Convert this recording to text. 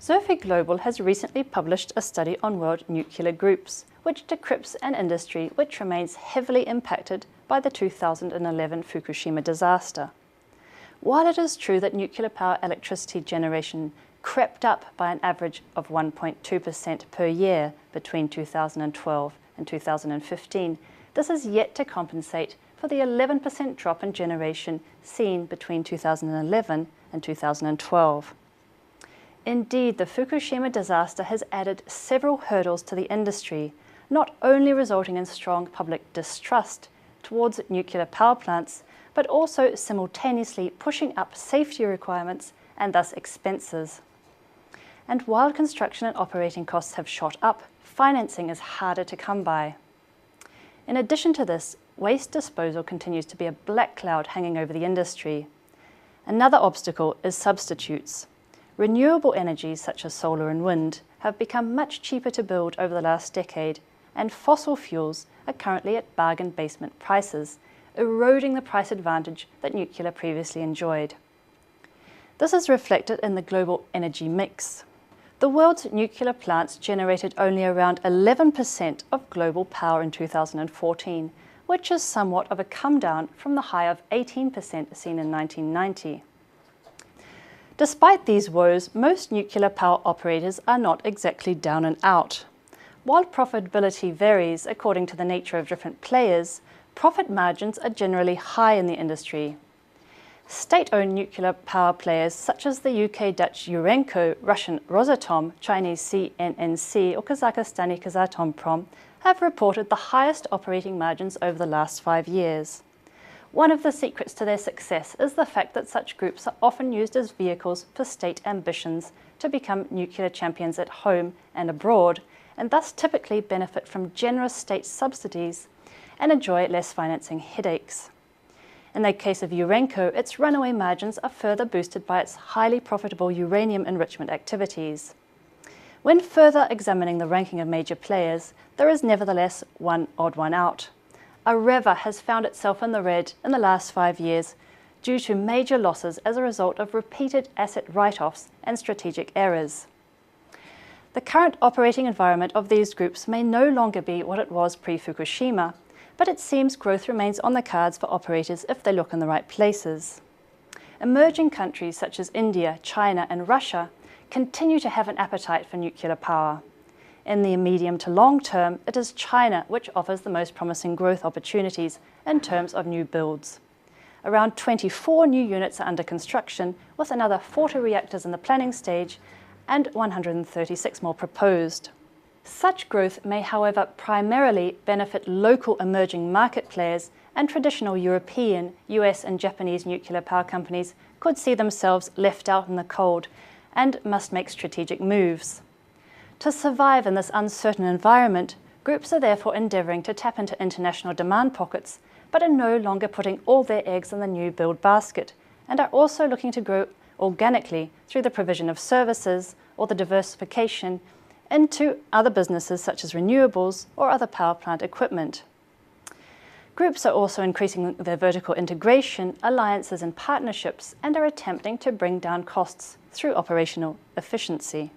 Xerfi Global has recently published a study on world nuclear groups, which decrypts an industry which remains heavily impacted by the 2011 Fukushima disaster. While it is true that nuclear power electricity generation crept up by an average of 1.2% per year between 2012 and 2015, this is yet to compensate for the 11% drop in generation seen between 2011 and 2012. Indeed, the Fukushima disaster has added several hurdles to the industry, not only resulting in strong public distrust towards nuclear power plants, but also simultaneously pushing up safety requirements and thus expenses. And while construction and operating costs have shot up, financing is harder to come by. In addition to this, waste disposal continues to be a black cloud hanging over the industry. Another obstacle is substitutes. Renewable energies such as solar and wind have become much cheaper to build over the last decade, and fossil fuels are currently at bargain basement prices, eroding the price advantage that nuclear previously enjoyed. This is reflected in the global energy mix. The world's nuclear plants generated only around 11% of global power in 2014, which is somewhat of a come down from the high of 18% seen in 1990. Despite these woes, most nuclear power operators are not exactly down and out. While profitability varies according to the nature of different players, profit margins are generally high in the industry. State-owned nuclear power players such as the UK-Dutch Urenco, Russian Rosatom, Chinese CNNC or Kazakhstani Kazatomprom have reported the highest operating margins over the last 5 years. One of the secrets to their success is the fact that such groups are often used as vehicles for state ambitions to become nuclear champions at home and abroad, and thus typically benefit from generous state subsidies and enjoy less financing headaches. In the case of Urenco, its runaway margins are further boosted by its highly profitable uranium enrichment activities. When further examining the ranking of major players, there is nevertheless one odd one out. Areva has found itself in the red in the last 5 years due to major losses as a result of repeated asset write-offs and strategic errors. The current operating environment of these groups may no longer be what it was pre-Fukushima, but it seems growth remains on the cards for operators if they look in the right places. Emerging countries such as India, China and Russia continue to have an appetite for nuclear power. In the medium to long term, it is China which offers the most promising growth opportunities in terms of new builds. Around 24 new units are under construction, with another 40 reactors in the planning stage and 136 more proposed. Such growth may, however, primarily benefit local emerging market players, and traditional European, US and Japanese nuclear power companies could see themselves left out in the cold and must make strategic moves. To survive in this uncertain environment, groups are therefore endeavouring to tap into international demand pockets, but are no longer putting all their eggs in the new build basket, and are also looking to grow organically through the provision of services or the diversification into other businesses such as renewables or other power plant equipment. Groups are also increasing their vertical integration, alliances and partnerships, and are attempting to bring down costs through operational efficiency.